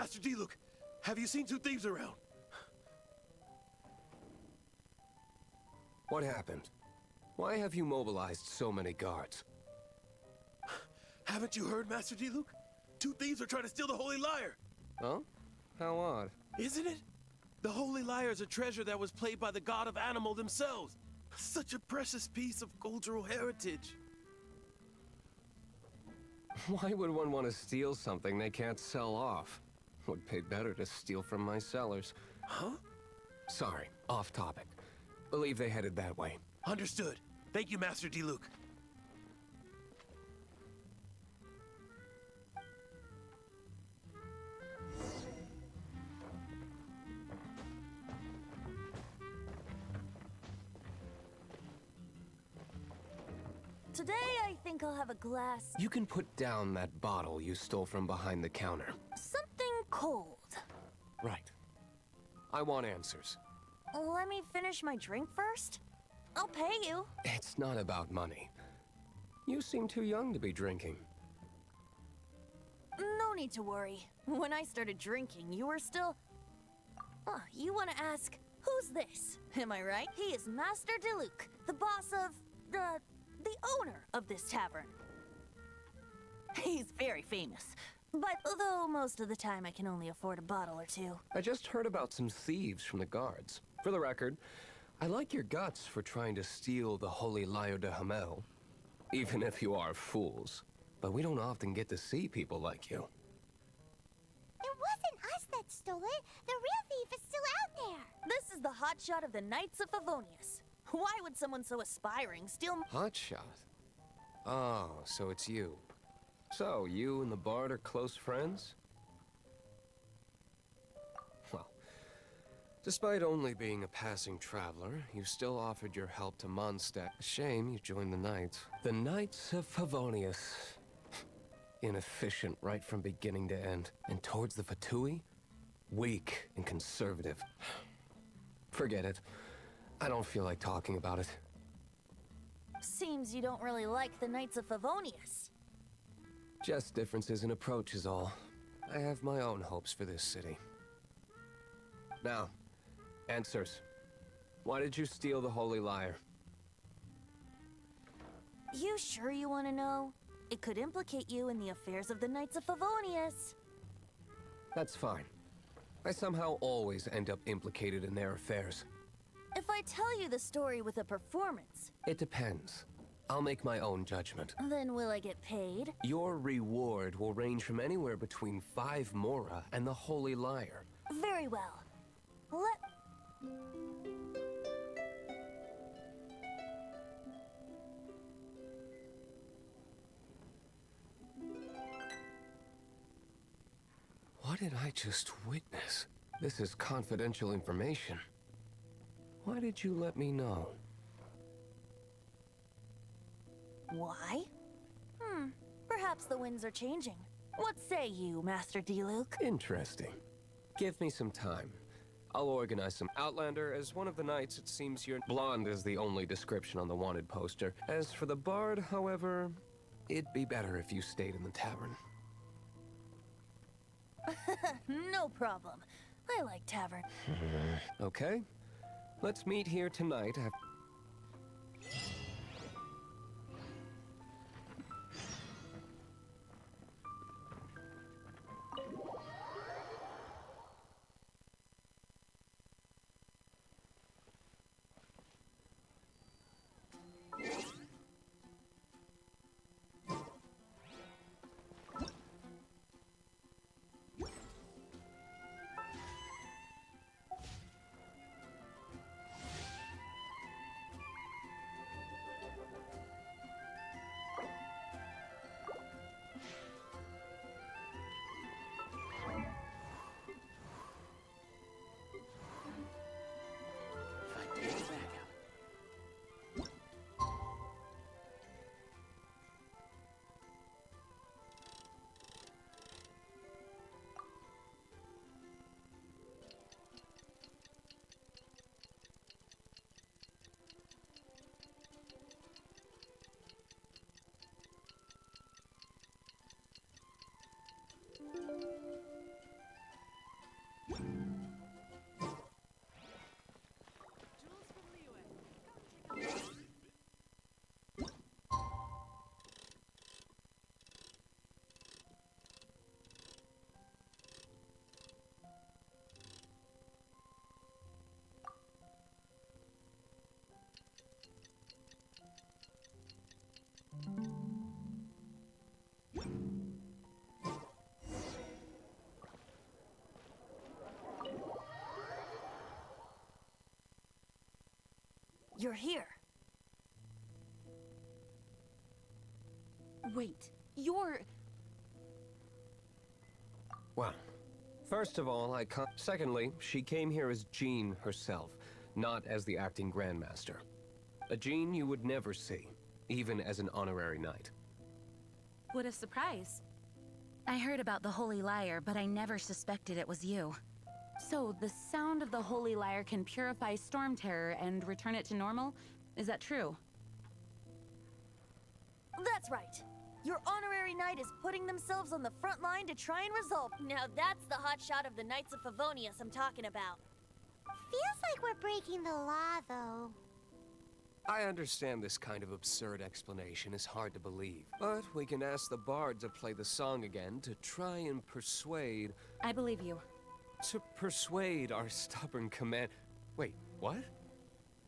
Master Diluc, have you seen two thieves around? What happened? Why have you mobilized so many guards? Haven't you heard, Master Diluc? Two thieves are trying to steal the Holy Lyre. Huh? How odd. Isn't it? The Holy Lyre is a treasure that was played by the god of animal themselves. Such a precious piece of cultural heritage. Why would one want to steal something they can't sell off? Would pay better to steal from my sellers. Huh? Sorry, off topic. Believe they headed that way. Understood. Thank you, Master Diluc. Today, I think I'll have a glass... You can put down that bottle you stole from behind the counter. something cold. Right. I want answers. Let me finish my drink first. I'll pay you. It's not about money. You seem too young to be drinking. No need to worry. When I started drinking, you were still... you want to ask, who's this? Am I right? He is Master Diluc, the boss of... the owner of this tavern. He's very famous. But although most of the time I can only afford a bottle or two. I just heard about some thieves from the guards. For the record, I like your guts for trying to steal the Holy Lyre de Hamel. Even if you are fools. But we don't often get to see people like you. It wasn't us that stole it. The real thief is still out there. This is the hotshot of the Knights of Favonius. Why would someone so aspiring steal... Hotshot? Oh, so it's you. So, you and the Bard are close friends? Well, despite only being a passing traveler, you still offered your help to Mondstadt. Shame you joined the Knights. The Knights of Favonius. Inefficient right from beginning to end. And towards the Fatui? Weak and conservative. Forget it. I don't feel like talking about it. Seems you don't really like the Knights of Favonius. Just differences in approach is all. I have my own hopes for this city. Now, answers. Why did you steal the Holy Lyre? You sure you want to know? It could implicate you in the affairs of the Knights of Favonius. That's fine. I somehow always end up implicated in their affairs. If I tell you the story with a performance, It depends. I'll make my own judgment. then will I get paid? Your reward will range from anywhere between 5 Mora and the Holy Lyre. Very well. What did I just witness? This is confidential information. Why did you let me know? Why? Perhaps the winds are changing. What say you, Master Diluc? Interesting. Give me some time. I'll organize some. Outlander, as one of the knights, it seems you're... Blonde is the only description on the wanted poster. As for the bard, however, it'd be better if you stayed in the tavern. No problem. I like tavern. Okay. Let's meet here tonight. you're here. Wait, you're... Well, first of all, Secondly, she came here as Jean herself, not as the acting Grandmaster. A Jean you would never see, even as an honorary knight. What a surprise. I heard about the Holy Lyre, but I never suspected it was you. So, the sound of the Holy Lyre can purify Storm Terror and return it to normal? Is that true? That's right. Your honorary knight is putting themselves on the front line to try and resolve. Now that's the hotshot of the Knights of Favonius I'm talking about. Feels like we're breaking the law, though. I understand this kind of absurd explanation is hard to believe, but we can ask the bard to play the song again to try and persuade... I believe you. To persuade our stubborn command... Wait, what?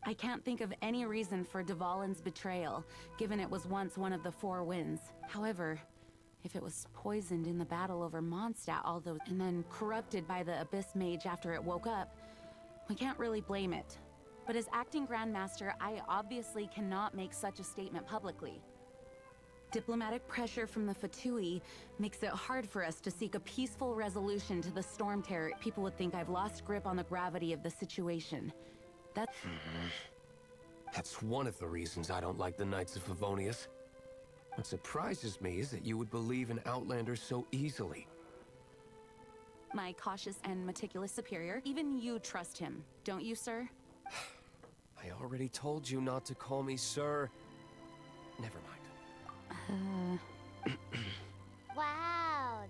I can't think of any reason for Dvalin's betrayal, given it was once one of the Four Winds. However, if it was poisoned in the battle over Mondstadt and then corrupted by the Abyss Mage after it woke up, we can't really blame it. But as acting Grandmaster, I obviously cannot make such a statement publicly. Diplomatic pressure from the Fatui makes it hard for us to seek a peaceful resolution to the Storm Terror. People would think I've lost grip on the gravity of the situation. That's one of the reasons I don't like the Knights of Favonius. What surprises me is that you would believe in Outlanders so easily. My cautious and meticulous superior, even you trust him, don't you, sir? I already told you not to call me sir. Never mind. Wow,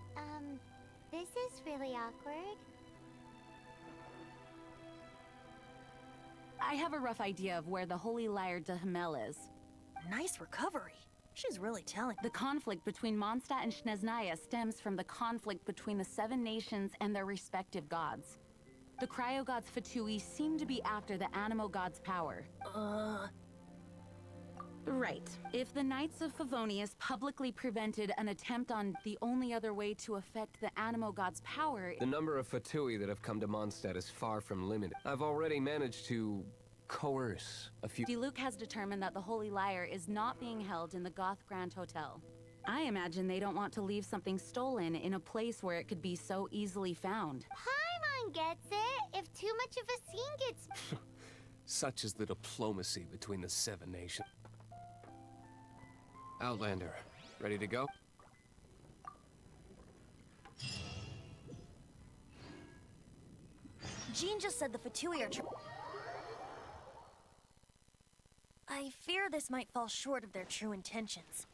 this is really awkward. I have a rough idea of where the Holy Lyre de Hamel is. Nice recovery. She's really telling. The conflict between Mondstadt and Snezhnaya stems from the conflict between the Seven Nations and their respective gods. The Cryo-Gods Fatui seem to be after the Animo God's power. Right. If the Knights of Favonius publicly prevented an attempt on the only other way to affect the Animo God's power... The number of Fatui that have come to Mondstadt is far from limited. I've already managed to coerce a few... Diluc has determined that the Holy Lyre is not being held in the Goth Grand Hotel. I imagine they don't want to leave something stolen in a place where it could be so easily found. Paimon gets it. If too much of a scene gets... Such is the diplomacy between the Seven Nations. Outlander, ready to go? Jean just said the Fatui are I fear this might fall short of their true intentions.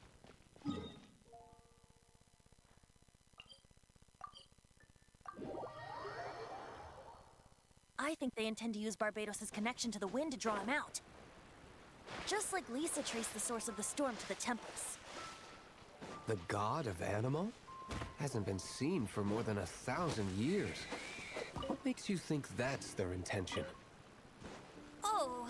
I think they intend to use Barbados' connection to the wind to draw him out. Just like Lisa traced the source of the storm to the temples. The god of Animo? Hasn't been seen for more than 1,000 years. What makes you think that's their intention? Oh...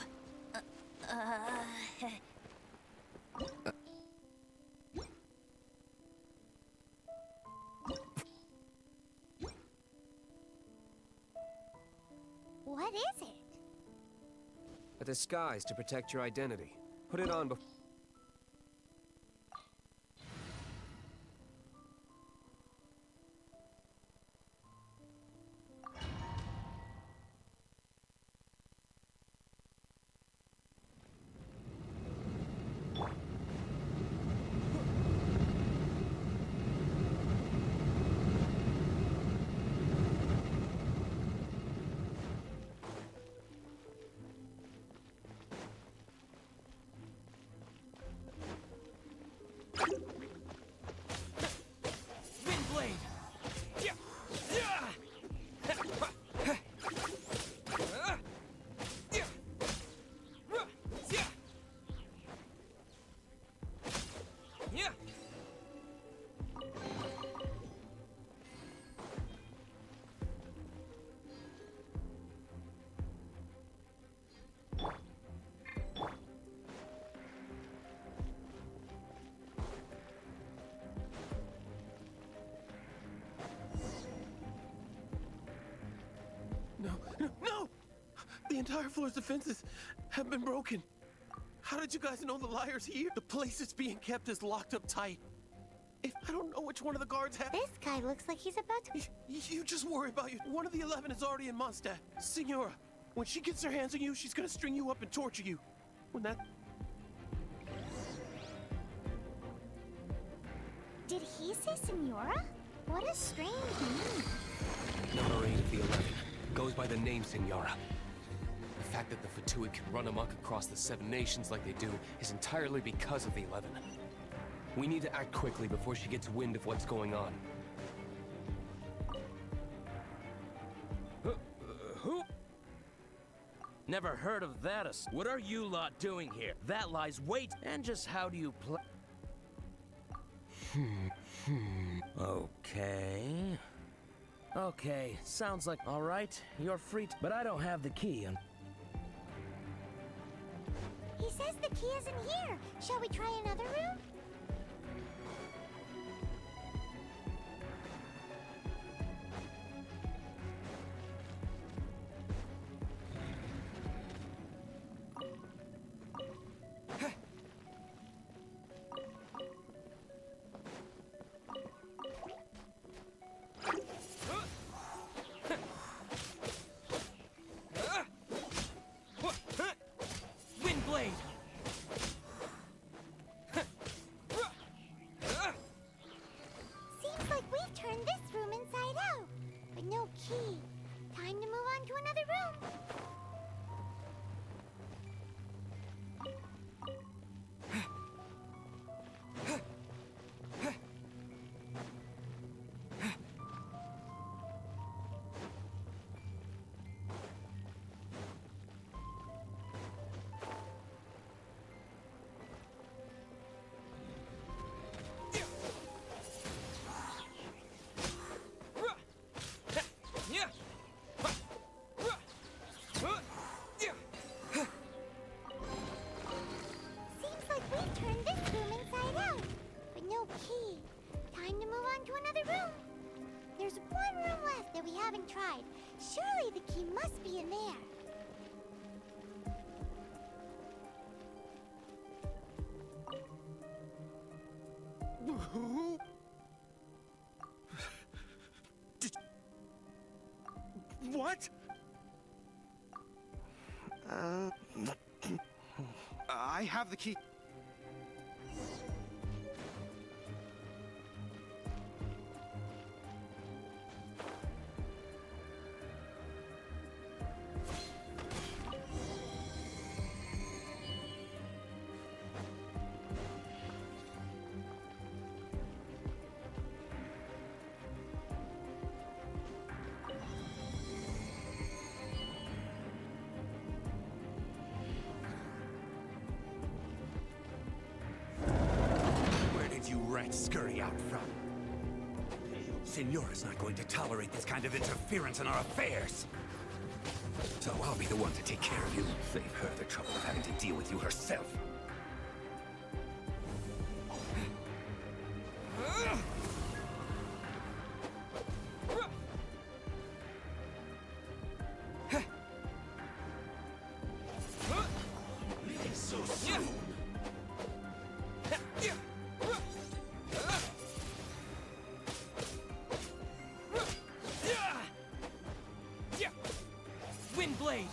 What is it? A disguise to protect your identity. Put it on before... No! The entire floor's defenses have been broken. How did you guys know the liar's here? The place it's being kept is locked up tight. If I don't know which one of the guards have... This guy looks like he's about to... You just worry about you. One of the 11 is already in Mondstadt. Senora, when she gets her hands on you, she's gonna string you up and torture you. When that... Did he say Senora? What a strange name. Number 8 of the 11 goes by the name Senora. The fact that the Fatui can run amok across the 7 nations like they do is entirely because of the 11. We need to act quickly before she gets wind of what's going on. Who? Never heard of that. What are you lot doing here? That lies wait. And just how do you play? Okay. Okay, sounds like... All right, you're free, but I don't have the key. He says the key isn't here. Shall we try another room? Seems like we've turned this room inside out. But no key. Time to move on to another room. Seems like we've turned this room inside out. But no key. Time to move on to another room. There's one room left that we haven't tried. Surely the key must be in there. What? I have the key. You rats scurry out from. Senora's not going to tolerate this kind of interference in our affairs. So I'll be the one to take care of you. Save her the trouble of having to deal with you herself. So soon. Wind blade.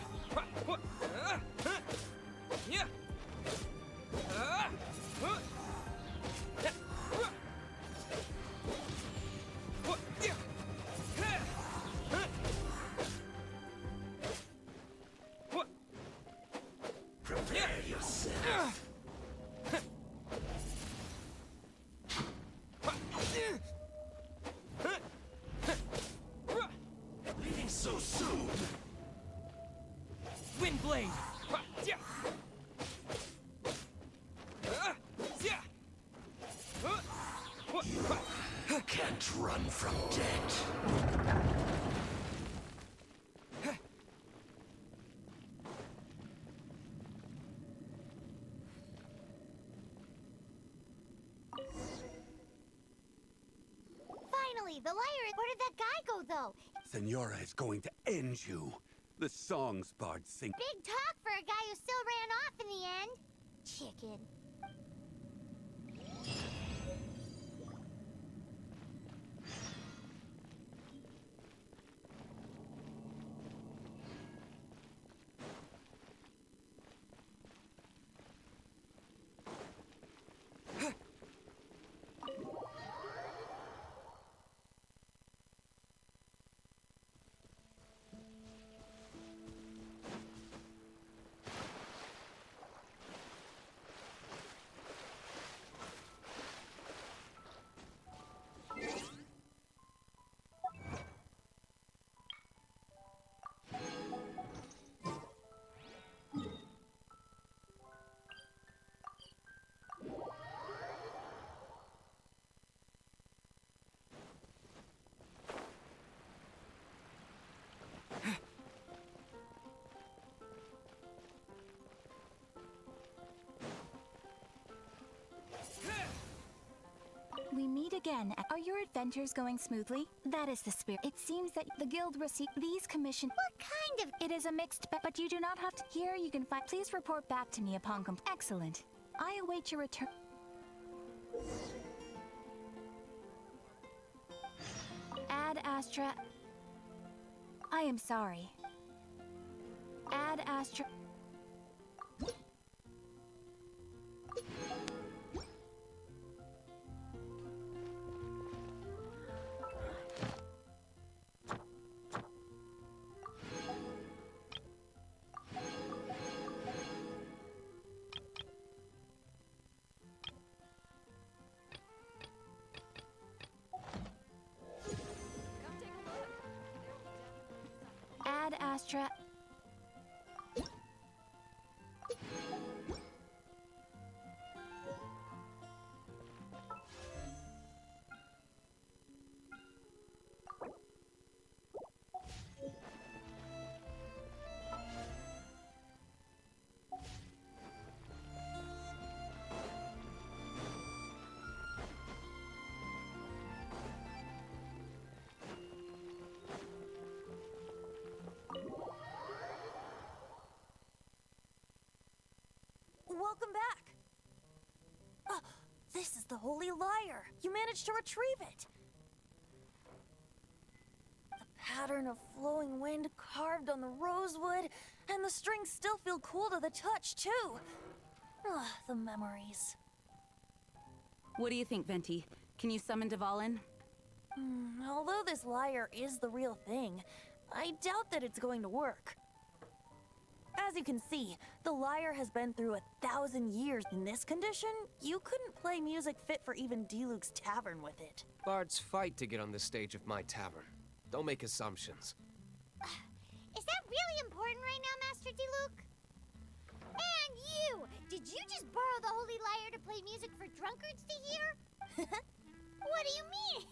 Prepare yourself. Leaving so soon. Wind blade. You can't run from death. Finally, the liar. Where did that guy go, though? Senora is going to end you. The songs bards sing. Big talk for a guy who still ran off in the end. Chicken. We meet again. Are your adventures going smoothly? That is the spirit. It seems that the guild received these commissioned. What kind of... It is a mixed bag, but you do not have to. Here you can find. Please report back to me upon Excellent. I await your return. Ad Astra. I am sorry. Ad Astra. Ad Astra. Welcome back. Oh, this is the Holy Lyre. You managed to retrieve it. The pattern of flowing wind carved on the rosewood, and the strings still feel cool to the touch, too. The memories. What do you think, Venti? Can you summon Dvalin? Although this lyre is the real thing, I doubt that it's going to work. As you can see, the lyre has been through 1,000 years. In this condition, you couldn't play music fit for even Diluc's tavern with it. Bards fight to get on the stage of my tavern. Don't make assumptions. Is that really important right now, Master Diluc? And you! Did you just borrow the Holy Lyre to play music for drunkards to hear? What do you mean?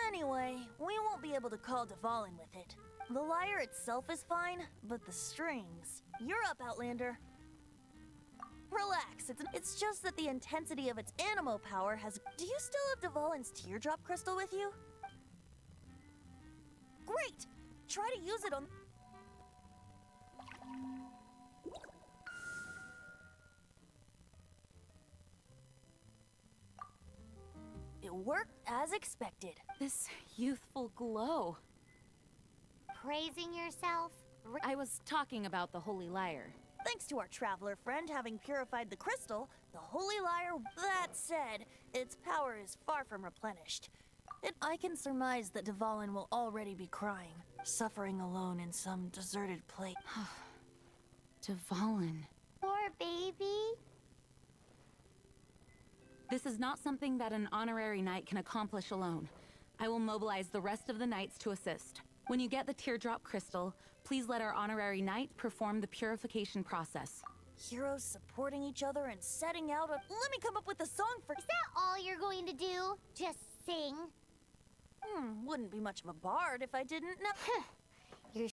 Anyway, we won't be able to call Dvalin with it. The lyre itself is fine, but the strings... You're up, Outlander. Relax, it's just that the intensity of its animo power has... Do you still have Dvalin's teardrop crystal with you? Great! Try to use it on... It worked as expected. This youthful glow. Praising yourself? I was talking about the Holy Lyre. Thanks to our traveler friend having purified the crystal, the Holy Lyre... That said, its power is far from replenished. I can surmise that Dvalin will already be crying, suffering alone in some deserted place. Dvalin. Poor baby. This is not something that an honorary knight can accomplish alone. I will mobilize the rest of the knights to assist. When you get the teardrop crystal, please let our honorary knight perform the purification process. Heroes supporting each other and setting out a... Let me come up with a song for... Is that all you're going to do? Just sing? Wouldn't be much of a bard if I didn't know...